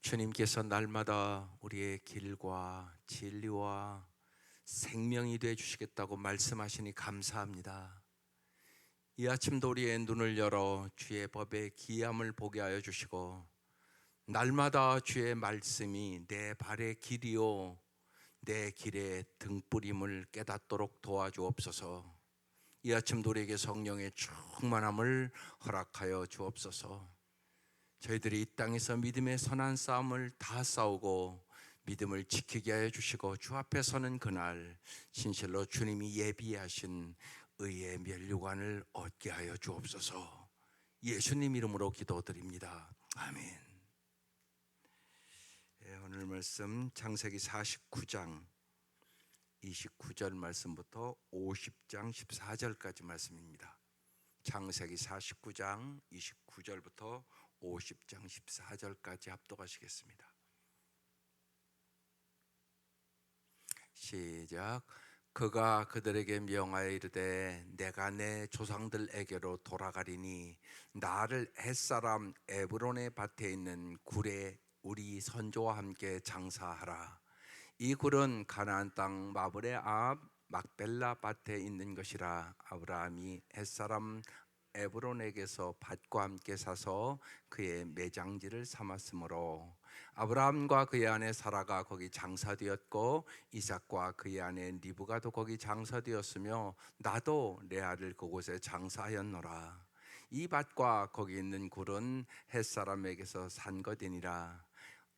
주님께서 날마다 우리의 길과 진리와 생명이 되어 주시겠다고 말씀하시니 감사합니다. 이 아침도 우리의 눈을 열어 주의 법의 기함을 보게 하여 주시고, 날마다 주의 말씀이 내 발의 길이요 내 길의 등불임을 깨닫도록 도와주옵소서. 이 아침도 우리에게 성령의 충만함을 허락하여 주옵소서. 저희들이 이 땅에서 믿음의 선한 싸움을 다 싸우고 믿음을 지키게 하여 주시고, 주 앞에 서는 그날 진실로 주님이 예비하신 의의 면류관을 얻게 하여 주옵소서. 예수님 이름으로 기도드립니다. 아멘. 오늘 말씀 창세기 49장 29절 말씀부터 50장 14절까지 말씀입니다. 창세기 49장 29절부터 50장 14절까지 합독하시겠습니다. 시작. 그가 그들에게 명하여 이르되 내가 내 조상들에게로 돌아가리니 나를 햇사람 에브론의 밭에 있는 굴에 우리 선조와 함께 장사하라. 이 굴은 가나안 땅 마므레 앞 막벨라 밭에 있는 것이라. 아브라함이 햇사람 에브론에게서 밭과 함께 사서 그의 매장지를 삼았으므로 아브라함과 그의 아내 사라가 거기 장사되었고, 이삭과 그의 아내 리브가도 거기 장사되었으며 나도 레아를 그곳에 장사하였노라. 이 밭과 거기 있는 굴은 햇사람에게서 산 것이니라.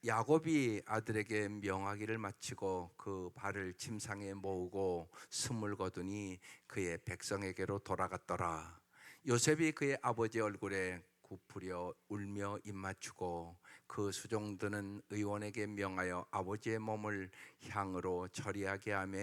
야곱이 아들에게 명하기를 마치고 그 발을 침상에 모으고 숨을 거두니 그의 백성에게로 돌아갔더라. 요셉이 그의 아버지 얼굴에 굽으려 울며 입맞추고 그 수종들은 의원에게 명하여 아버지의 몸을 향으로 처리하게 하며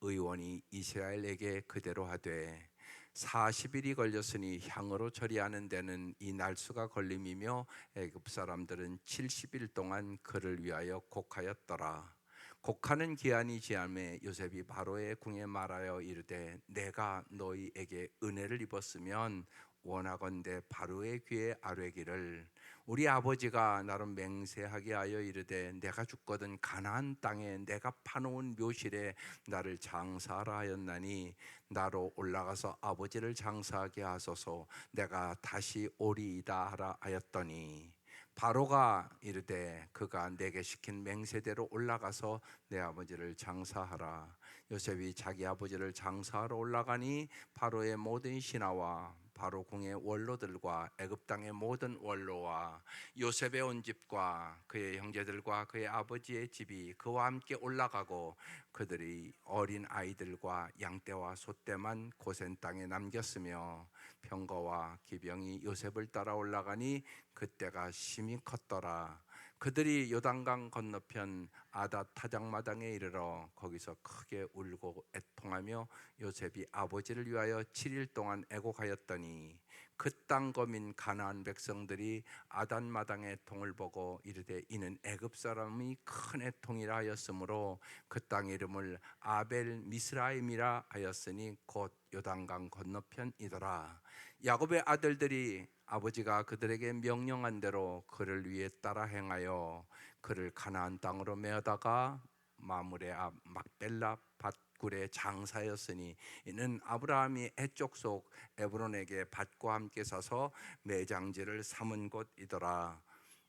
의원이 이스라엘에게 그대로 하되 40일이 걸렸으니 향으로 처리하는 데는 이 날수가 걸림이며 애굽 사람들은 70일 동안 그를 위하여 곡하였더라. 곡하는 기한이 지함에 요셉이 바로의 궁에 말하여 이르되 내가 너희에게 은혜를 입었으면 원하건대 바로의 귀에 아뢰기를 우리 아버지가 나로 맹세하게 하여 이르되 내가 죽거든 가나안 땅에 내가 파놓은 묘실에 나를 장사하라 하였나니 나로 올라가서 아버지를 장사하게 하소서. 내가 다시 오리이다 하라 하였더니 바로가 이르되 그가 내게 시킨 맹세대로 올라가서 내 아버지를 장사하라. 요셉이 자기 아버지를 장사하러 올라가니 바로의 모든 신하와 바로 궁의 원로들과 애굽 땅의 모든 원로와 요셉의 온 집과 그의 형제들과 그의 아버지의 집이 그와 함께 올라가고 그들이 어린 아이들과 양떼와 소떼만 고센 땅에 남겼으며 병거와 기병이 요셉을 따라 올라가니 그때가 심히 컸더라. 그들이 요단강 건너편 아닷 타작마당에 이르러 거기서 크게 울고 애통하며 요셉이 아버지를 위하여 7일 동안 애곡하였더니 그 땅 거민 가나안 백성들이 아닷 마당의 통을 보고 이르되 이는 애굽 사람이 큰 애통이라 하였으므로 그 땅 이름을 아벨 미스라임이라 하였으니 곧 요단강 건너편이더라. 야곱의 아들들이 아버지가 그들에게 명령한 대로 그를 위해 따라 행하여 그를 가나안 땅으로 메어다가 마므레 앞 막벨라 밭굴에 장사였으니 이는 아브라함이 해쪽 속 에브론에게 밭과 함께 사서 매장지를 삼은 곳이더라.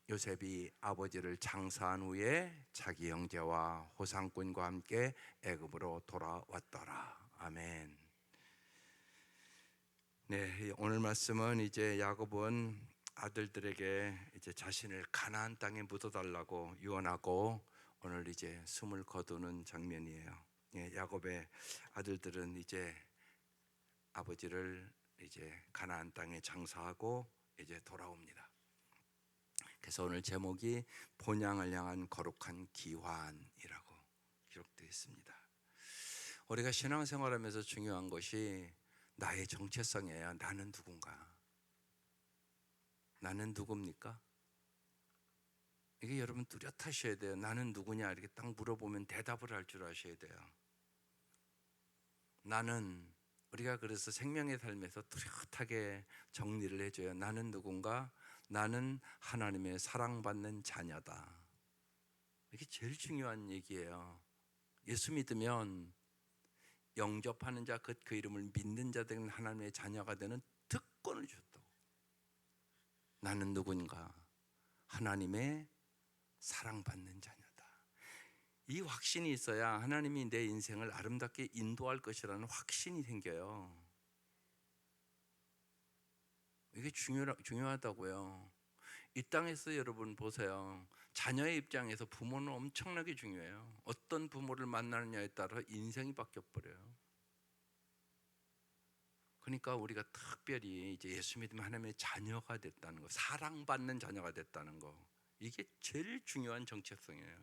요셉이 아버지를 장사한 후에 자기 형제와 호상꾼과 함께 애굽으로 돌아왔더라. 아멘. 네, 오늘 말씀은 이제 야곱은 아들들에게 이제 자신을 가나안 땅에 묻어달라고 유언하고 오늘 이제 숨을 거두는 장면이에요. 예, 야곱의 아들들은 이제 아버지를 이제 가나안 땅에 장사하고 이제 돌아옵니다. 그래서 오늘 제목이 본향을 향한 거룩한 기환이라고 기록되어 있습니다. 우리가 신앙생활하면서 중요한 것이 나의 정체성이에요. 나는 누군가? 나는 누굽니까? 이게 여러분 뚜렷하셔야 돼요. 나는 누구냐 이렇게 딱 물어보면 대답을 할 줄 아셔야 돼요. 나는, 우리가 그래서 생명의 삶에서 뚜렷하게 정리를 해줘요. 나는 누군가? 나는 하나님의 사랑받는 자녀다. 이게 제일 중요한 얘기예요. 예수 믿으면 영접하는 자, 그 이름을 믿는 자들은 하나님의 자녀가 되는 특권을 주셨다고. 나는 누군가? 하나님의 사랑받는 자녀다. 이 확신이 있어야 하나님이 내 인생을 아름답게 인도할 것이라는 확신이 생겨요. 이게 중요하다고요. 이 땅에서 여러분 보세요. 자녀의 입장에서 부모는 엄청나게 중요해요. 어떤 부모를 만나느냐에 따라 인생이 바뀌어버려요. 그러니까 우리가 특별히 이제 예수 믿으면 하나님의 자녀가 됐다는 거, 사랑받는 자녀가 됐다는 거, 이게 제일 중요한 정체성이에요.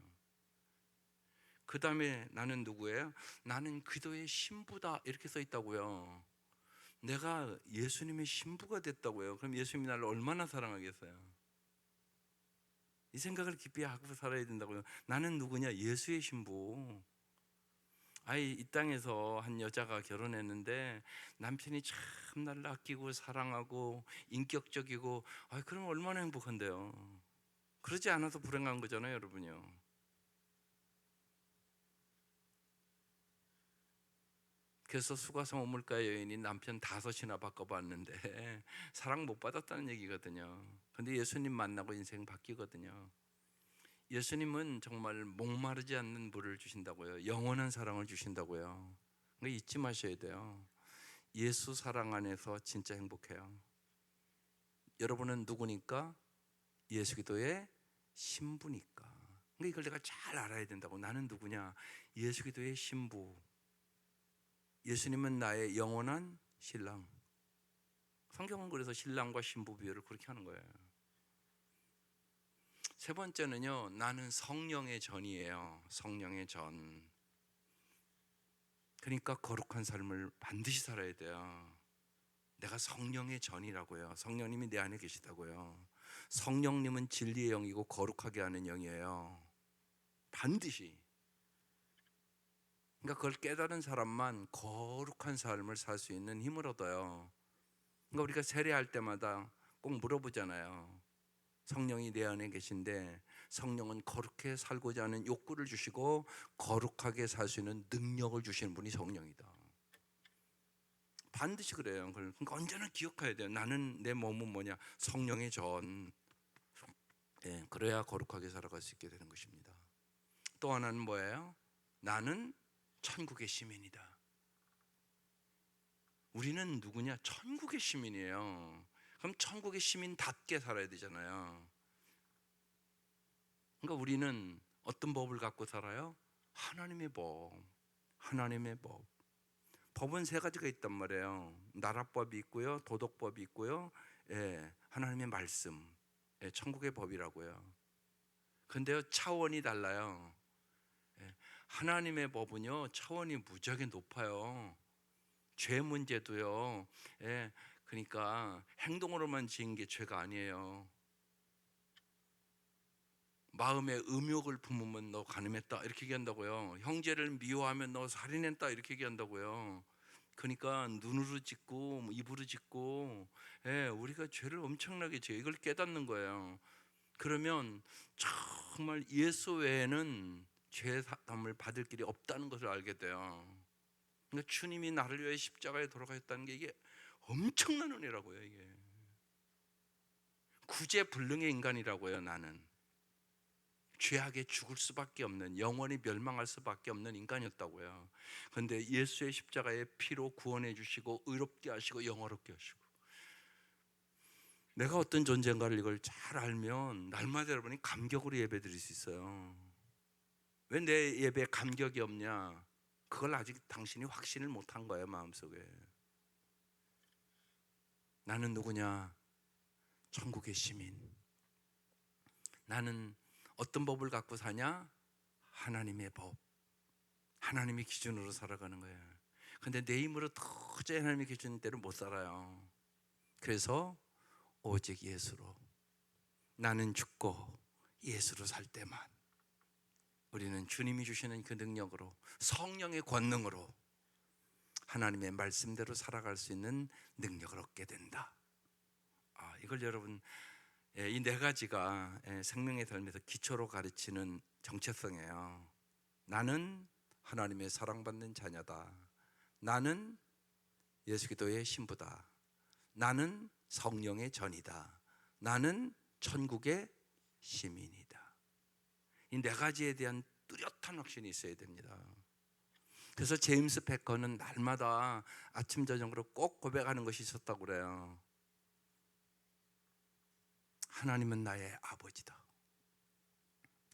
그 다음에 나는 누구예요? 나는 그리스도의 신부다 이렇게 써 있다고요. 내가 예수님의 신부가 됐다고요. 그럼 예수님이 나를 얼마나 사랑하겠어요? 이 생각을 깊이 하고 살아야 된다고요. 나는 누구냐? 예수의 신부. 이 땅에서 한 여자가 결혼했는데 남편이 참 나를 아끼고 사랑하고 인격적이고, 그럼 얼마나 행복한데요. 그러지 않아서 불행한 거잖아요, 여러분요. 그래서 수가성 우물가 여인이 남편 5이나 바꿔봤는데 사랑 못 받았다는 얘기거든요. 근데 예수님 만나고 인생 바뀌거든요. 예수님은 정말 목마르지 않는 물을 주신다고요. 영원한 사랑을 주신다고요. 그거 잊지 마셔야 돼요. 예수 사랑 안에서 진짜 행복해요. 여러분은 누구니까? 예수 기도의 신부니까. 그러니까 이걸 내가 잘 알아야 된다고. 나는 누구냐? 예수 기도의 신부. 예수님은 나의 영원한 신랑. 성경은 그래서 신랑과 신부 비유를 그렇게 하는 거예요. 세 번째는요, 나는 성령의 전이에요. 성령의 전. 그러니까 거룩한 삶을 반드시 살아야 돼요. 내가 성령의 전이라고요. 성령님이 내 안에 계시다고요. 성령님은 진리의 영이고 거룩하게 하는 영이에요. 반드시. 그러니까 그걸 깨달은 사람만 거룩한 삶을 살 수 있는 힘을 얻어요. 그러니까 우리가 세례할 때마다 꼭 물어보잖아요. 성령이 내 안에 계신데 성령은 거룩하게 살고자 하는 욕구를 주시고 거룩하게 살 수 있는 능력을 주시는 분이 성령이다. 반드시 그래요. 그러니까 언제나 기억해야 돼요. 나는, 내 몸은 뭐냐? 성령의 전. 그래야 거룩하게 살아갈 수 있게 되는 것입니다. 또 하나는 뭐예요? 나는 천국의 시민이다. 우리는 누구냐? 천국의 시민이에요. 그럼 천국의 시민답게 살아야 되잖아요. 그러니까 우리는 어떤 법을 갖고 살아요? 하나님의 법. 하나님의 법. 법은 3가지가 있단 말이에요. 나라법이 있고요, 도덕법이 있고요, 하나님의 말씀, 천국의 법이라고요. 근데요, 차원이 달라요. 하나님의 법은요, 차원이 무지하게 높아요. 죄 문제도요, 그러니까 행동으로만 지은 게 죄가 아니에요. 마음에 음욕을 품으면 너 간음했다 이렇게 얘기한다고요. 형제를 미워하면 너 살인했다 이렇게 얘기한다고요. 그러니까 눈으로 짓고 입으로 짓고, 우리가 죄를 엄청나게 지어요. 이걸 깨닫는 거예요. 그러면 정말 예수 외에는 죄 사함을 받을 길이 없다는 것을 알게 돼요. 그러니까 주님이 나를 위해 십자가에 돌아가셨다는 게 이게 엄청난 은혜라고요. 이게 구제불능의 인간이라고요. 나는 죄악에 죽을 수밖에 없는, 영원히 멸망할 수밖에 없는 인간이었다고요. 그런데 예수의 십자가의 피로 구원해 주시고 의롭게 하시고 영화롭게 하시고, 내가 어떤 존재인가를 이걸 잘 알면 날마다 여러분이 감격으로 예배드릴 수 있어요. 왜 내 예배에 감격이 없냐? 그걸 아직 당신이 확신을 못한 거예요. 마음속에. 나는 누구냐? 천국의 시민. 나는 어떤 법을 갖고 사냐? 하나님의 법. 하나님의 기준으로 살아가는 거예요. 근데 내 힘으로 도저히 하나님의 기준대로 못 살아요. 그래서 오직 예수로, 나는 죽고 예수로 살 때만 우리는 주님이 주시는 그 능력으로, 성령의 권능으로 하나님의 말씀대로 살아갈 수 있는 능력을 얻게 된다. 이걸 여러분 이 네 가지가 생명의 삶에서 기초로 가르치는 정체성이에요. 나는 하나님의 사랑받는 자녀다. 나는 예수 그리스도의 신부다. 나는 성령의 전이다. 나는 천국의 시민이다. 이 네 가지에 대한 뚜렷한 확신이 있어야 됩니다. 그래서 제임스 패커는 날마다 아침 저녁으로 꼭 고백하는 것이 있었다고 그래요. 하나님은 나의 아버지다.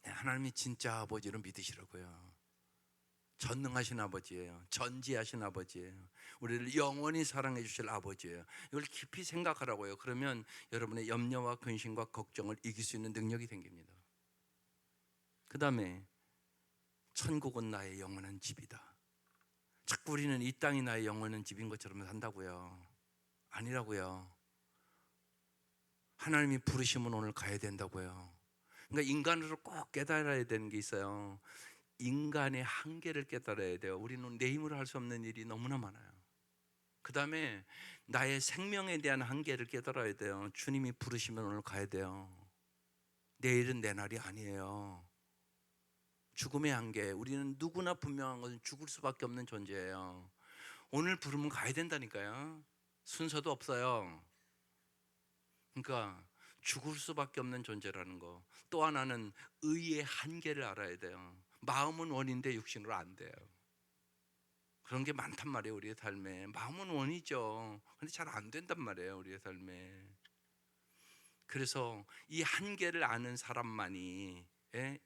하나님이 진짜 아버지로 믿으시라고요. 전능하신 아버지예요. 전지하신 아버지예요. 우리를 영원히 사랑해 주실 아버지예요. 이걸 깊이 생각하라고요. 그러면 여러분의 염려와 근심과 걱정을 이길 수 있는 능력이 생깁니다. 그 다음에 천국은 나의 영원한 집이다. 자꾸 우리는 이 땅이 나의 영원한 집인 것처럼 산다고요. 아니라고요. 하나님이 부르시면 오늘 가야 된다고요. 그러니까 인간으로 꼭 깨달아야 되는 게 있어요. 인간의 한계를 깨달아야 돼요. 우리는 내 힘으로 할 수 없는 일이 너무나 많아요. 그 다음에 나의 생명에 대한 한계를 깨달아야 돼요. 주님이 부르시면 오늘 가야 돼요. 내일은 내 날이 아니에요. 죽음의 한계, 우리는 누구나 분명한 것은 죽을 수밖에 없는 존재예요. 오늘 부르면 가야 된다니까요. 순서도 없어요. 그러니까 죽을 수밖에 없는 존재라는 거. 또 하나는 의의 한계를 알아야 돼요. 마음은 원인데 육신으로 안 돼요. 그런 게 많단 말이에요. 우리의 삶에. 마음은 원이죠. 근데 잘 안 된단 말이에요. 우리의 삶에. 그래서 이 한계를 아는 사람만이,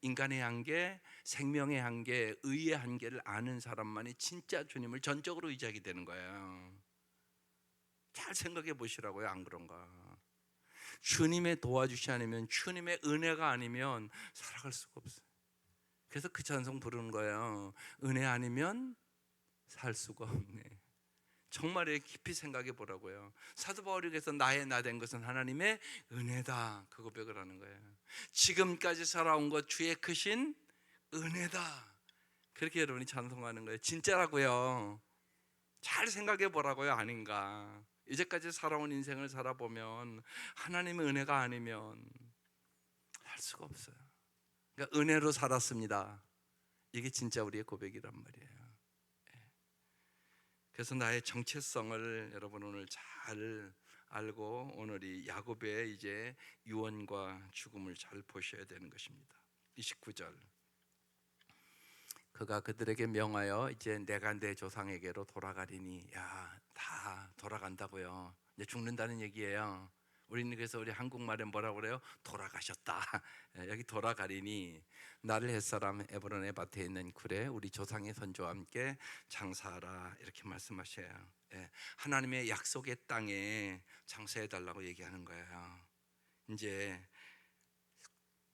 인간의 한계, 생명의 한계, 의의 한계를 아는 사람만이 진짜 주님을 전적으로 의지하게 되는 거예요. 잘 생각해 보시라고요. 안 그런가? 주님의 도와주시 아니면, 주님의 은혜가 아니면 살아갈 수가 없어요. 그래서 그 찬송 부르는 거예요. 은혜 아니면 살 수가 없네. 정말 깊이 생각해 보라고요. 사도 바울에게서 나의 나 된 것은 하나님의 은혜다. 그 고백을 하는 거예요. 지금까지 살아온 것 주의 크신 은혜다. 그렇게 여러분이 찬송하는 거예요. 진짜라고요. 잘 생각해 보라고요. 아닌가? 이제까지 살아온 인생을 살아보면 하나님의 은혜가 아니면 할 수가 없어요. 그러니까 은혜로 살았습니다. 이게 진짜 우리의 고백이란 말이에요. 그래서 나의 정체성을 여러분 오늘 잘 알고 오늘 이 야곱의 이제 유언과 죽음을 잘 보셔야 되는 것입니다. 29절. 그가 그들에게 명하여 이제 내가 내 조상에게로 돌아가리니. 야, 다 돌아간다고요. 이제 죽는다는 얘기예요. 우리는 그래서 우리 한국말에 뭐라고 그래요? 돌아가셨다. 여기 돌아가리니 나를 햇사람 에브론의 밭에 있는 굴에 우리 조상의 선조와 함께 장사하라. 이렇게 말씀하셔요. 하나님의 약속의 땅에 장사해 달라고 얘기하는 거예요. 이제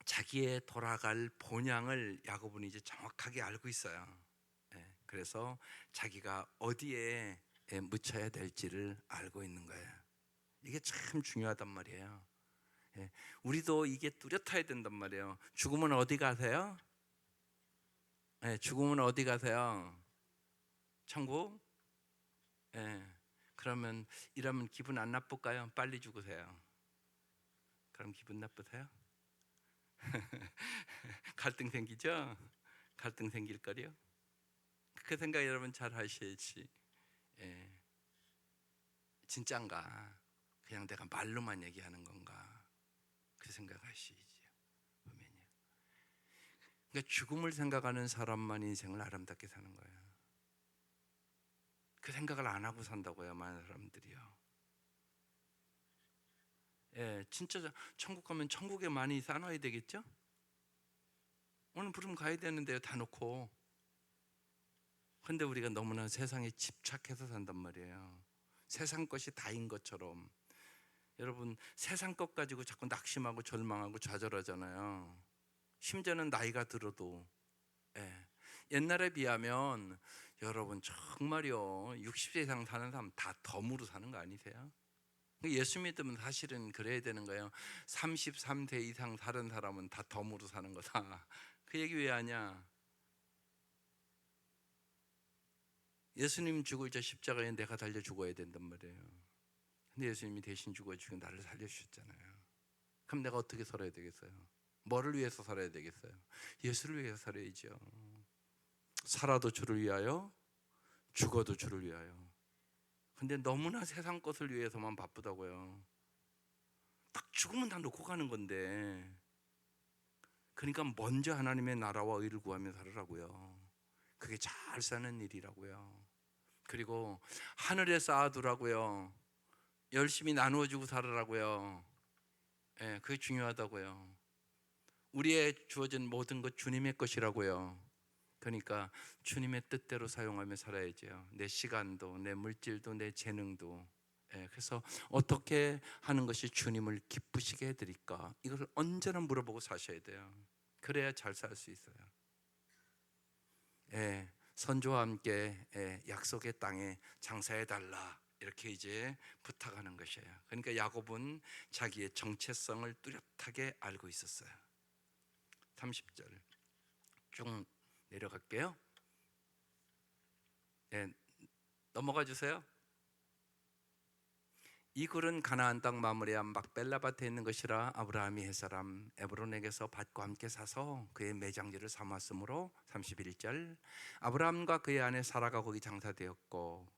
자기의 돌아갈 본향을 야곱은 이제 정확하게 알고 있어요. 그래서 자기가 어디에 묻혀야 될지를 알고 있는 거예요. 이게 참 중요하단 말이에요. 우리도 이게 뚜렷해야 된단 말이에요. 죽으면 어디 가세요? 죽으면 어디 가세요? 천국? 그러면 이러면 기분 안 나쁠까요? 빨리 죽으세요. 그럼 기분 나쁘세요? 갈등 생기죠? 갈등 생길 거요. 그 생각 여러분 잘 하셔야지. 진짠가? 그냥 내가 말로만 얘기하는 건가? 그 생각하시죠. 보면요. 그러니까 죽음을 생각하는 사람만 인생을 아름답게 사는 거예요. 그 생각을 안 하고 산다고요, 많은 사람들이요. 진짜 천국 가면 천국에 많이 쌓아놔야 되겠죠? 오늘 부름 가야 되는데요, 다 놓고. 근데 우리가 너무나 세상에 집착해서 산단 말이에요. 세상 것이 다인 것처럼. 여러분, 세상 것 가지고 자꾸 낙심하고 절망하고 좌절하잖아요. 심지어는 나이가 들어도. 옛날에 비하면 여러분 정말요, 60세 이상 사는 사람 다 덤으로 사는 거 아니세요? 예수 믿으면 사실은 그래야 되는 거예요. 33세 이상 사는 사람은 다 덤으로 사는 거다. 그 얘기 왜 하냐? 예수님 죽을 저 십자가에 내가 달려 죽어야 된단 말이에요. 근데 예수님이 대신 죽어주고 나를 살려주셨잖아요. 그럼 내가 어떻게 살아야 되겠어요? 뭐를 위해서 살아야 되겠어요? 예수를 위해서 살아야죠. 살아도 주를 위하여, 죽어도 주를 위하여. 근데 너무나 세상 것을 위해서만 바쁘다고요. 딱 죽으면 다 놓고 가는 건데. 그러니까 먼저 하나님의 나라와 의를 구하며 살으라고요. 그게 잘 사는 일이라고요. 그리고 하늘에 쌓아두라고요. 열심히 나누어주고 살으라고요. 예, 그게 중요하다고요. 우리의 주어진 모든 것 주님의 것이라고요. 그러니까 주님의 뜻대로 사용하며 살아야죠. 내 시간도, 내 물질도, 내 재능도. 예, 그래서 어떻게 하는 것이 주님을 기쁘시게 해드릴까? 이걸 언제나 물어보고 사셔야 돼요. 그래야 잘 살 수 있어요. 예, 선조와 함께 약속의 땅에 장사해달라 이렇게 이제 부탁하는 것이에요. 그러니까 야곱은 자기의 정체성을 뚜렷하게 알고 있었어요. 30절 쭉 내려갈게요. 네, 넘어가 주세요. 이 굴은 가나안 땅 마므리암 막벨라 밭에 있는 것이라 아브라함이 햇사람 에브론에게서 밭과 함께 사서 그의 매장지를 삼았으므로 31절 아브라함과 그의 아내 사라가 거기 장사되었고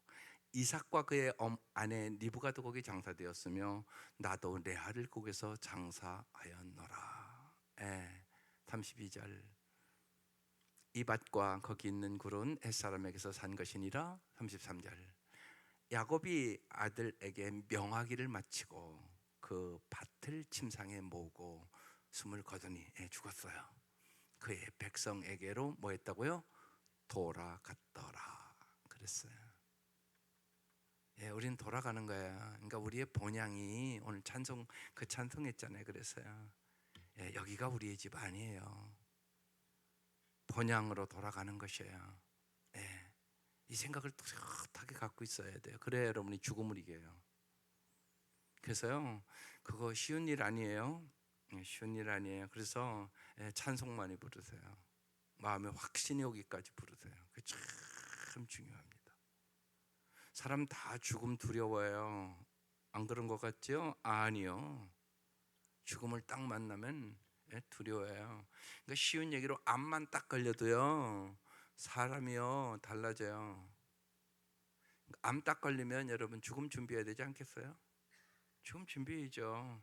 이삭과 그의 아내 리브가도 거기 장사되었으며 나도 레아를 거기서 장사하였노라. 32절 이 밭과 거기 있는 굴은 햇사람에게서 산 것이니라. 33절 야곱이 아들에게 명하기를 마치고 그 밭을 침상에 모으고 숨을 거두니 죽었어요. 그의 백성에게로 뭐 했다고요? 돌아갔더라 그랬어요. 우리는 돌아가는 거야. 그러니까 우리의 본향이 오늘 찬송했잖아요. 그랬어요. 여기가 우리의 집 아니에요. 본향으로 돌아가는 것이에요. 이 생각을 뚜렷하게 갖고 있어야 돼요. 그래야 여러분이 죽음을 이겨요. 그래서요, 그거 쉬운 일 아니에요. 쉬운 일 아니에요. 그래서 찬송 많이 부르세요. 마음에 확신이 오기까지 부르세요. 그게 참 중요합니다. 사람 다 죽음 두려워해요. 안 그런 것 같죠? 아니요. 죽음을 딱 만나면 두려워해요. 그러니까 쉬운 얘기로 암만 딱 걸려도요, 사람이요 달라져요. 암 딱 걸리면 여러분 죽음 준비해야 되지 않겠어요? 죽음 준비해야죠.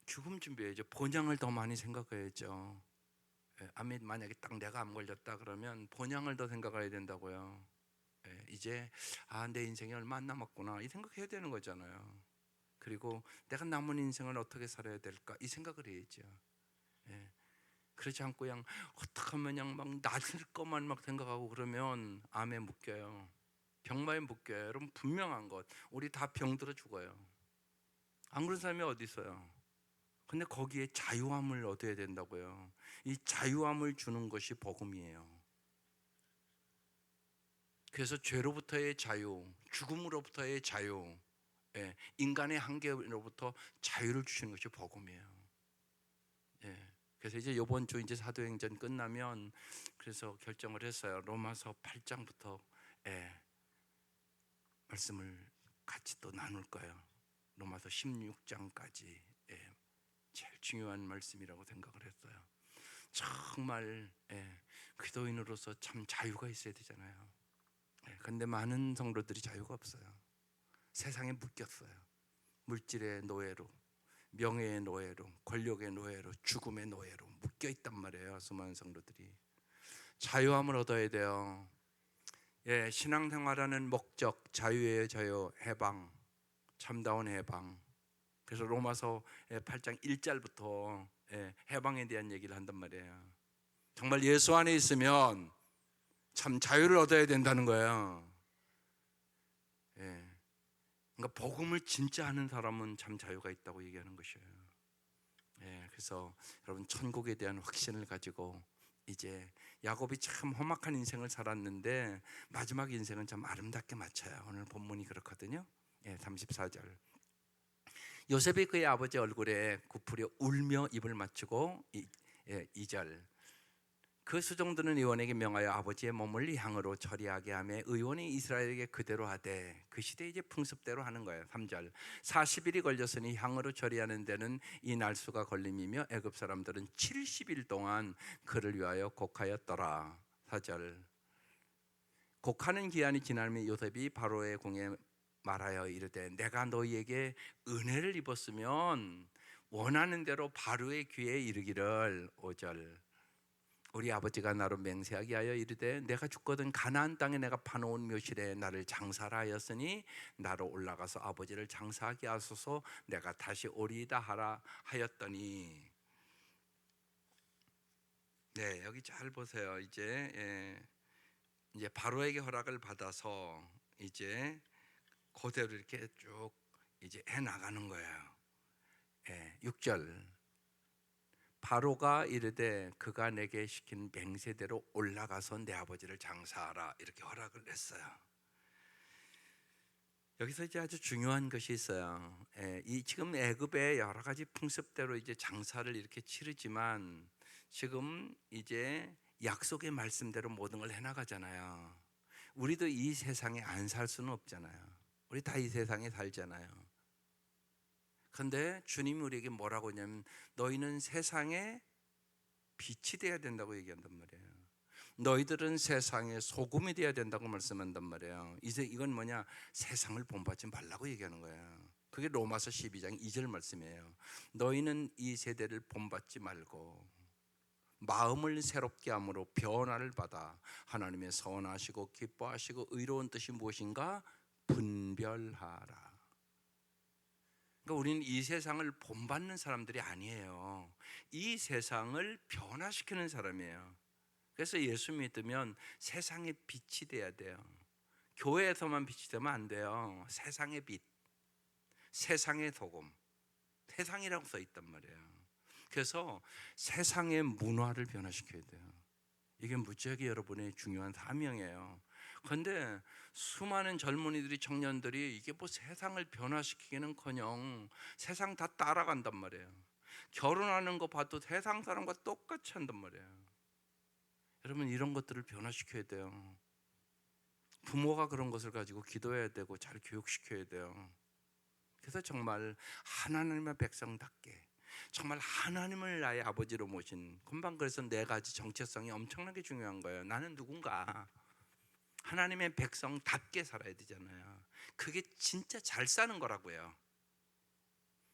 죽음 준비해야죠. 본향을 더 많이 생각해야죠. 암이 만약에 딱 내가 암 걸렸다 그러면 본향을 더 생각해야 된다고요. 이제 내 인생이 얼마 안 남았구나 이 생각해야 되는 거잖아요. 그리고 내가 남은 인생을 어떻게 살아야 될까 이 생각을 해야죠. 그렇지 않고 그냥 어떻게 하면 그냥 막 나을 것만 막 생각하고 그러면 암에 묶여요. 병마에 묶여요. 여러분 분명한 것 우리 다 병들어 죽어요. 안 그런 사람이 어디 있어요? 근데 거기에 자유함을 얻어야 된다고요. 이 자유함을 주는 것이 복음이에요. 그래서 죄로부터의 자유, 죽음으로부터의 자유, 인간의 한계로부터 자유를 주시는 것이 복음이에요. 그래서 이제 이번 주 이제 사도행전 끝나면 그래서 결정을 했어요. 로마서 8장부터 말씀을 같이 또 나눌 거예요. 로마서 16장까지 제일 중요한 말씀이라고 생각을 했어요. 정말 기도인으로서 참 자유가 있어야 되잖아요. 그런데 많은 성도들이 자유가 없어요. 세상에 묶였어요. 물질의 노예로, 명예의 노예로, 권력의 노예로, 죽음의 노예로 묶여 있단 말이에요. 수많은 성도들이 자유함을 얻어야 돼요. 신앙생활하는 목적, 자유예요. 자유, 해방, 참다운 해방. 그래서 로마서 8장 1절부터 해방에 대한 얘기를 한단 말이에요. 정말 예수 안에 있으면 참 자유를 얻어야 된다는 거예요. 그러니까 복음을 진짜 아는 사람은 참 자유가 있다고 얘기하는 것이에요. 그래서 여러분 천국에 대한 확신을 가지고 이제 야곱이 참 험악한 인생을 살았는데 마지막 인생은 참 아름답게 마쳐요. 오늘 본문이 그렇거든요. 34절 요셉이 그의 아버지 얼굴에 굽으려 울며 입을 맞추고 2절 그 수종들은 의원에게 명하여 아버지의 몸을 이 향으로 처리하게 하며 의원이 이스라엘에게 그대로 하되 그 시대 이제 풍습대로 하는 거예요. 3절 40일이 걸렸으니 향으로 처리하는 데는 이 날수가 걸림이며 애굽 사람들은 70일 동안 그를 위하여 곡하였더라. 4절 곡하는 기한이 지나면 요셉이 바로의 궁에 말하여 이르되 내가 너희에게 은혜를 입었으면 원하는 대로 바로의 귀에 이르기를. 5절 우리 아버지가 나로 맹세하게 하여 이르되 내가 죽거든 가나안 땅에 내가 파놓은 묘실에 나를 장사라 하였으니 나로 올라가서 아버지를 장사하게 하소서 내가 다시 오리이다 하라 하였더니. 네, 여기 잘 보세요. 이제 바로에게 허락을 받아서 이제 그대로 이렇게 쭉 이제 해 나가는 거예요. 6절 바로가 이르되 그가 내게 시킨 맹세대로 올라가서 내 아버지를 장사하라 이렇게 허락을 했어요. 여기서 이제 아주 중요한 것이 있어요. 이 지금 애굽의 여러 가지 풍습대로 이제 장사를 이렇게 치르지만 지금 이제 약속의 말씀대로 모든 걸 해나가잖아요. 우리도 이 세상에 안 살 수는 없잖아요. 우리 다 이 세상에 살잖아요. 그런데 주님이 우리에게 뭐라고 하냐면 너희는 세상에 빛이 돼야 된다고 얘기한단 말이에요. 너희들은 세상의 소금이 돼야 된다고 말씀한단 말이에요. 이제 이건 뭐냐? 세상을 본받지 말라고 얘기하는 거예요. 그게 로마서 12장 2절 말씀이에요. 너희는 이 세대를 본받지 말고 마음을 새롭게 함으로 변화를 받아 하나님의 선하시고 기뻐하시고 의로운 뜻이 무엇인가 분별하라. 그러니까 우리는 이 세상을 본받는 사람들이 아니에요. 이 세상을 변화시키는 사람이에요. 그래서 예수 믿으면 세상의 빛이 돼야 돼요. 교회에서만 빛이 되면 안 돼요. 세상의 빛, 세상의 소금, 세상이라고 써 있단 말이에요. 그래서 세상의 문화를 변화시켜야 돼요. 이게 무지하게 여러분의 중요한 사명이에요. 그런데 수많은 젊은이들이 청년들이 이게 뭐 세상을 변화시키기는커녕 세상 다 따라간단 말이에요. 결혼하는 거 봐도 세상 사람과 똑같이 한단 말이에요. 여러분 이런 것들을 변화시켜야 돼요. 부모가 그런 것을 가지고 기도해야 되고 잘 교육시켜야 돼요. 그래서 정말 하나님의 백성답게 정말 하나님을 나의 아버지로 모신, 금방 그래서 네 가지 정체성이 엄청나게 중요한 거예요. 나는 누군가 하나님의 백성답게 살아야 되잖아요. 그게 진짜 잘 사는 거라고요.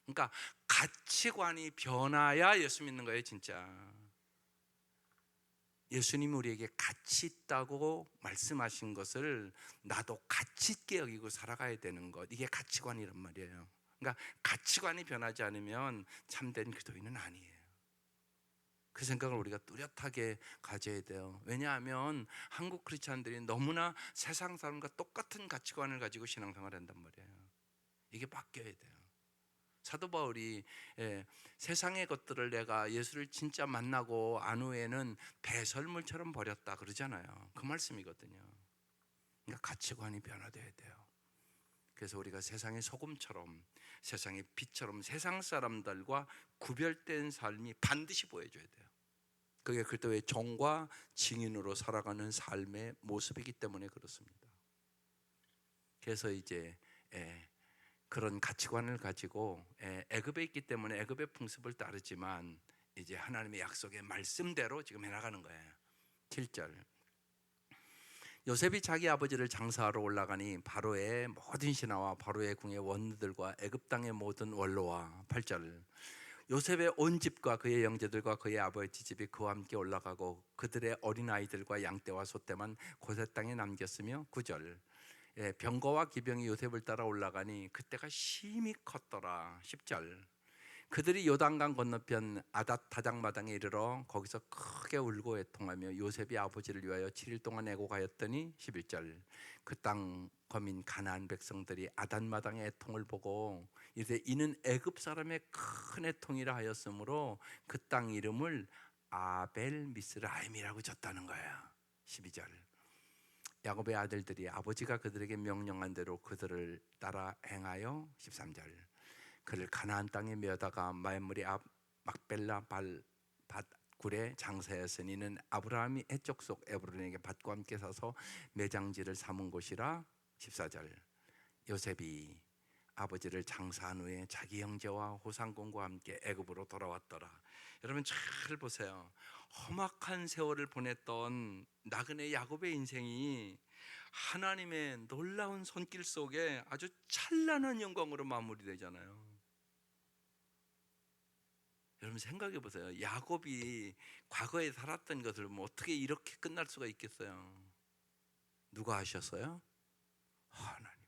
그러니까 가치관이 변화야 예수 믿는 거예요 진짜. 예수님이 우리에게 가치 있다고 말씀하신 것을 나도 가치 있게 여기고 살아가야 되는 것, 이게 가치관이란 말이에요. 그러니까 가치관이 변하지 않으면 참된 그리스도인은 아니에요. 그 생각을 우리가 뚜렷하게 가져야 돼요. 왜냐하면 한국 크리스찬들이 너무나 세상 사람과 똑같은 가치관을 가지고 신앙생활을 한단 말이에요. 이게 바뀌어야 돼요. 사도 바울이 세상의 것들을 내가 예수를 진짜 만나고 안 후에는 배설물처럼 버렸다 그러잖아요. 그 말씀이거든요. 그러니까 가치관이 변화돼야 돼요. 그래서 우리가 세상의 소금처럼 세상의 빛처럼 세상 사람들과 구별된 삶이 반드시 보여줘야 돼요. 그게 그리스도의 종과 증인으로 살아가는 삶의 모습이기 때문에 그렇습니다. 그래서 이제 그런 가치관을 가지고 애굽에 있기 때문에 애굽의 풍습을 따르지만 이제 하나님의 약속의 말씀대로 지금 해나가는 거예요. 7절 요셉이 자기 아버지를 장사하러 올라가니 바로의 모든 신하와 바로의 궁의 원들과 애굽 땅의 모든 원로와. 8절 요셉의 온 집과 그의 형제들과 그의 아버지 집이 그와 함께 올라가고 그들의 어린아이들과 양떼와 소떼만 고세 땅에 남겼으며. 9절 병거와 기병이 요셉을 따라 올라가니 그때가 심히 컸더라. 10절 그들이 요단강 건너편 아닷 다장마당에 이르러 거기서 크게 울고 애통하며 요셉이 아버지를 위하여 7일 동안 애곡하였더니. 11절 그 땅 거민 가나안 백성들이 아닷마당의 애통을 보고 이제 이는 애굽 사람의 큰 애통이라 하였으므로 그 땅 이름을 아벨 미스라임이라고 졌다는 거예요. 12절 야곱의 아들들이 아버지가 그들에게 명령한 대로 그들을 따라 행하여. 13절 그를 가나안 땅에 메어다가 마므리 앞 막벨라 밭 굴에 장사였으니 이는 아브라함이 해적 속 에브론에게 밭과 함께 사서 매장지를 삼은 곳이라. 14절, 요셉이 아버지를 장사한 후에 자기 형제와 호상공과 함께 애굽으로 돌아왔더라. 여러분 잘 보세요. 험악한 세월을 보냈던 나그네 야곱의 인생이 하나님의 놀라운 손길 속에 아주 찬란한 영광으로 마무리되잖아요. 여러분 생각해 보세요. 야곱이 과거에 살았던 것을 어떻게 이렇게 끝날 수가 있겠어요? 누가 하셨어요? 하나님.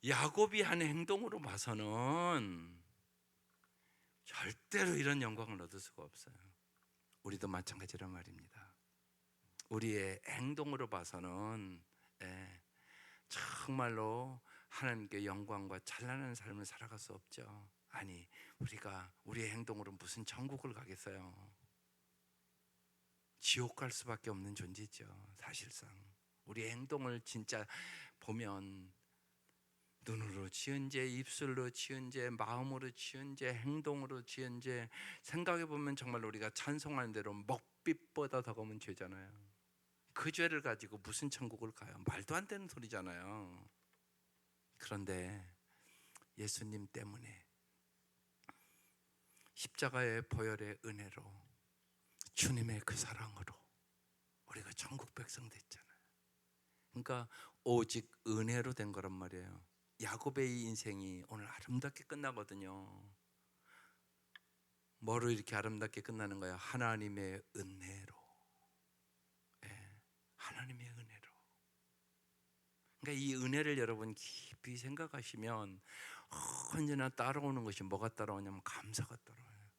야곱이 한 행동으로 봐서는 절대로 이런 영광을 얻을 수가 없어요. 우리도 마찬가지란 말입니다. 우리의 행동으로 봐서는 정말로 하나님께 영광과 찬란한 삶을 살아갈 수 없죠. 아니, 우리가 우리의 행동으로 무슨 천국을 가겠어요? 지옥 갈 수밖에 없는 존재죠. 사실상 우리의 행동을 진짜 보면 눈으로 지은 죄, 입술로 지은 죄, 마음으로 지은 죄, 행동으로 지은 죄, 생각해 보면 정말 우리가 찬송하는 대로 먹빛보다 더 검은 죄잖아요. 그 죄를 가지고 무슨 천국을 가요? 말도 안 되는 소리잖아요. 그런데 예수님 때문에 십자가의 보혈의 은혜로, 주님의 그 사랑으로 우리가 천국 백성 됐잖아요. 그러니까 오직 은혜로 된 거란 말이에요. 야곱의 인생이 오늘 아름답게 끝나거든요. 뭐로 이렇게 아름답게 끝나는 거예요? 하나님의 은혜로. 하나님의 은혜로. 그러니까 이 은혜를 여러분 깊이 생각하시면 언제나 따라오는 것이 뭐가 따라오냐면 감사가 따라와요.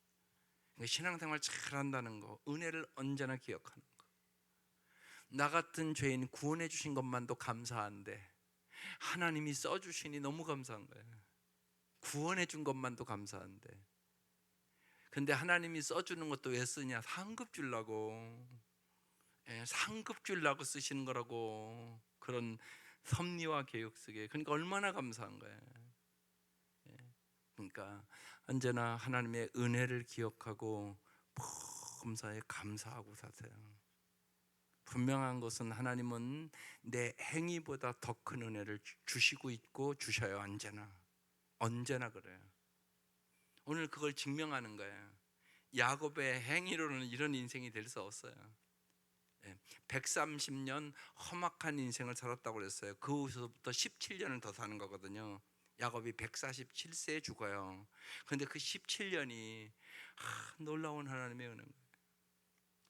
그러니까 신앙생활 잘 한다는 거, 은혜를 언제나 기억하는 거. 나 같은 죄인 구원해 주신 것만도 감사한데 하나님이 써주시니 너무 감사한 거예요. 구원해 준 것만도 감사한데, 근데 하나님이 써주는 것도 왜 쓰냐? 상급 주려고. 상급 주려고 쓰시는 거라고. 그런 섭리와 계획 속에. 그러니까 얼마나 감사한 거예요. 그러니까 언제나 하나님의 은혜를 기억하고 범사에 감사하고 사세요. 분명한 것은 하나님은 내 행위보다 더 큰 은혜를 주시고 있고 주셔요. 언제나 그래요. 오늘 그걸 증명하는 거예요. 야곱의 행위로는 이런 인생이 될 수 없어요. 130년 험악한 인생을 살았다고 그랬어요. 그 후부터 17년을 더 사는 거거든요. 야곱이 147세에 죽어요. 그런데 그 17년이 놀라운 하나님의 은혜인 거예요.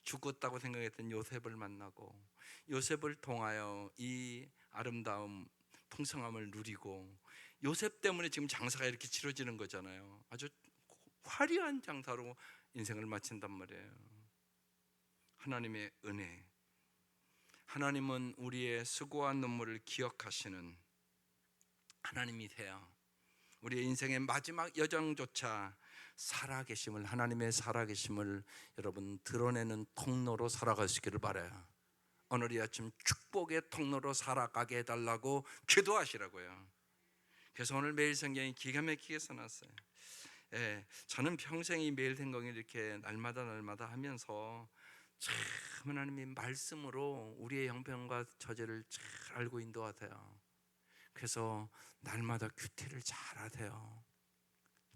죽었다고 생각했던 요셉을 만나고, 요셉을 통하여 이 아름다움, 풍성함을 누리고, 요셉 때문에 지금 장사가 이렇게 치러지는 거잖아요. 아주 화려한 장사로 인생을 마친단 말이에요. 하나님의 은혜. 하나님은 우리의 수고한 눈물을 기억하시는 하나님이세요. 우리의 인생의 마지막 여정조차 살아계심을, 하나님의 살아계심을 여러분 드러내는 통로로 살아가시기를 바라요. 오늘 이 아침 축복의 통로로 살아가게 해달라고 기도하시라고요. 그래서 오늘 매일 성경이 기가 막히게 써놨어요. 저는 평생 이 매일 성경을 이렇게 날마다 하면서 참 하나님의 말씀으로 우리의 형편과 처지를 잘 알고 인도하세요. 그래서 날마다 규태를 잘 하세요.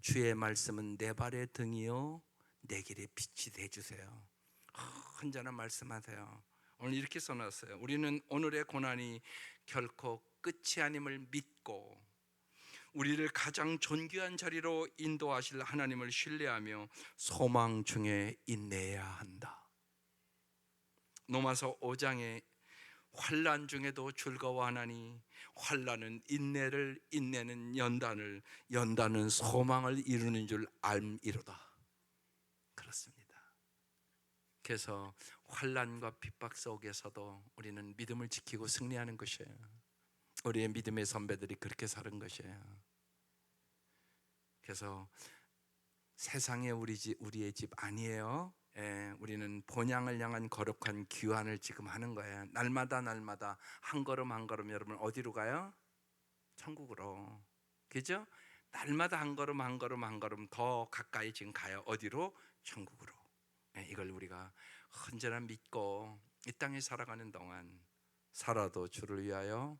주의 말씀은 내 발의 등이요 내 길의 빛이 되주세요. 언제나 말씀하세요. 오늘 이렇게 써놨어요. 우리는 오늘의 고난이 결코 끝이 아님을 믿고 우리를 가장 존귀한 자리로 인도하실 하나님을 신뢰하며 소망 중에 인내해야 한다. 로마서 5장에 환난 중에도 즐거워하나니 환난은 인내를, 인내는 연단을, 연단은 소망을 이루는 줄 알미로다. 그렇습니다. 그래서 환난과 핍박 속에서도 우리는 믿음을 지키고 승리하는 것이에요. 우리의 믿음의 선배들이 그렇게 사는 것이에요. 그래서 세상에 우리의 집 아니에요. 우리는 본향을 향한 거룩한 귀환을 지금 하는 거예요. 날마다 한 걸음 여러분 어디로 가요? 천국으로. 그죠? 날마다 한 걸음 한 걸음 한 걸음 더 가까이 지금 가요. 어디로? 천국으로. 이걸 우리가 언제나 믿고 이 땅에 살아가는 동안 살아도 주를 위하여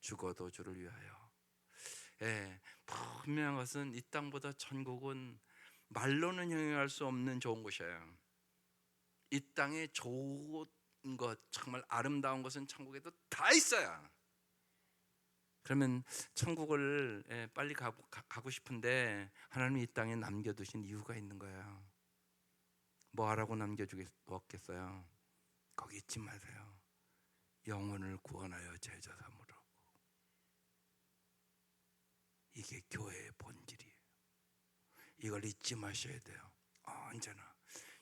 죽어도 주를 위하여. 분명한 것은 이 땅보다 천국은 말로는 형용할 수 없는 좋은 곳이에요. 이 땅에 좋은 것, 정말 아름다운 것은 천국에도 다 있어요. 그러면 천국을 빨리 가고 싶은데 하나님이 이 땅에 남겨두신 이유가 있는 거예요. 뭐 하라고 남겨주겠어요? 거기 잊지 마세요. 영혼을 구원하여 제자 삼으라고. 이게 교회의 본질이에요. 이걸 잊지 마셔야 돼요. 언제나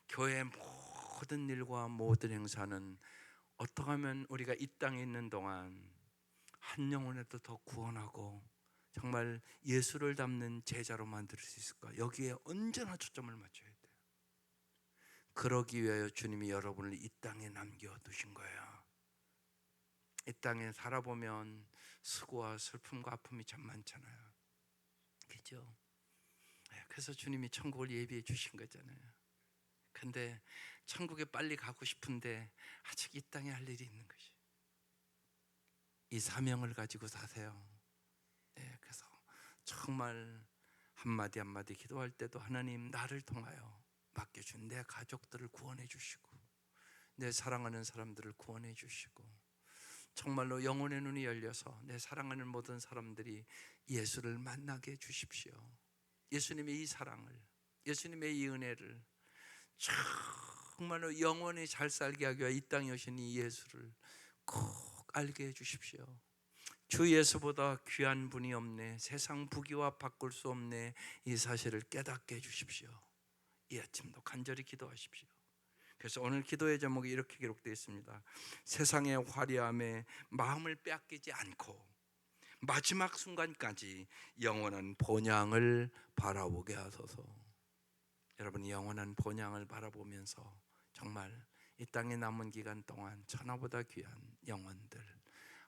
교회의 모든 일과 모든 행사는 어떻게 하면 우리가 이 땅에 있는 동안 한 영혼에도 더 구원하고 정말 예수를 닮는 제자로 만들 수 있을까? 여기에 언제나 초점을 맞춰야 돼요. 그러기 위하여 주님이 여러분을 이 땅에 남겨두신 거예요. 이 땅에 살아보면 수고와 슬픔과 아픔이 참 많잖아요. 그렇죠? 그래서 주님이 천국을 예비해 주신 거잖아요. 근데 천국에 빨리 가고 싶은데 아직 이 땅에 할 일이 있는 것이. 이 사명을 가지고 사세요. 그래서 정말 한마디 한마디 기도할 때도 하나님 나를 통하여 맡겨준 내 가족들을 구원해 주시고 내 사랑하는 사람들을 구원해 주시고 정말로 영혼의 눈이 열려서 내 사랑하는 모든 사람들이 예수를 만나게 해 주십시오. 예수님의 이 사랑을, 예수님의 이 은혜를 정말로 영원히 잘 살게 하기 위해 이 땅에 오신 이 예수를 꼭 알게 해 주십시오. 주 예수보다 귀한 분이 없네, 세상 부귀와 바꿀 수 없네, 이 사실을 깨닫게 해 주십시오. 이 아침도 간절히 기도하십시오. 그래서 오늘 기도의 제목이 이렇게 기록되어 있습니다. 세상의 화려함에 마음을 빼앗기지 않고 마지막 순간까지 영원한 본향을 바라보게 하소서. 여러분이 영원한 본향을 바라보면서 정말 이 땅에 남은 기간 동안 천하보다 귀한 영혼들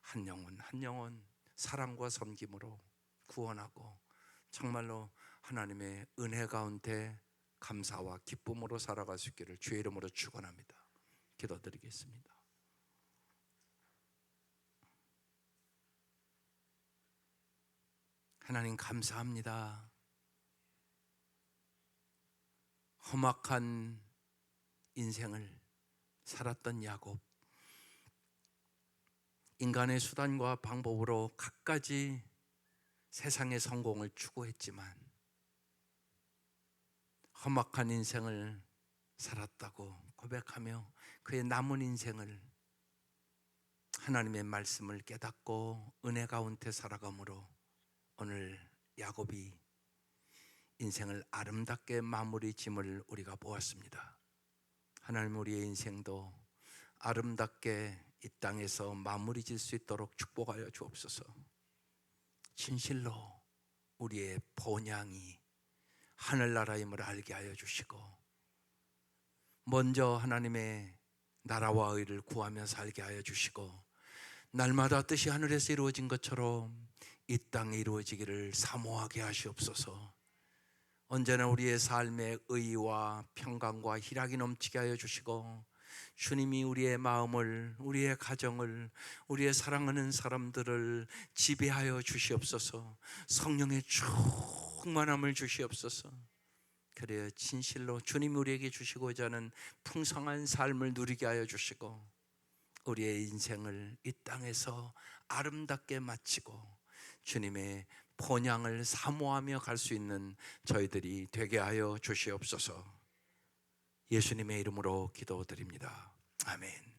한 영혼 한 영혼 사랑과 섬김으로 구원하고 정말로 하나님의 은혜 가운데 감사와 기쁨으로 살아갈 수 있기를 주의 이름으로 축원합니다. 기도드리겠습니다. 하나님 감사합니다. 험악한 인생을 살았던 야곱, 인간의 수단과 방법으로 갖가지 세상의 성공을 추구했지만 험악한 인생을 살았다고 고백하며 그의 남은 인생을 하나님의 말씀을 깨닫고 은혜 가운데 살아감으로 오늘 야곱이 인생을 아름답게 마무리 짐을 우리가 보았습니다. 하나님 우리의 인생도 아름답게 이 땅에서 마무리 질 수 있도록 축복하여 주옵소서. 진실로 우리의 본향이 하늘나라임을 알게 하여 주시고 먼저 하나님의 나라와 의를 구하며 살게 하여 주시고 날마다 뜻이 하늘에서 이루어진 것처럼 이 땅에 이루어지기를 사모하게 하시옵소서. 언제나 우리의 삶에 의와 평강과 희락이 넘치게 하여 주시고 주님이 우리의 마음을, 우리의 가정을, 우리의 사랑하는 사람들을 지배하여 주시옵소서. 성령의 충만함을 주시옵소서. 그래야 진실로 주님이 우리에게 주시고자 하는 풍성한 삶을 누리게 하여 주시고 우리의 인생을 이 땅에서 아름답게 마치고 주님의 본향을 사모하며 갈 수 있는 저희들이 되게 하여 주시옵소서. 예수님의 이름으로 기도드립니다. 아멘.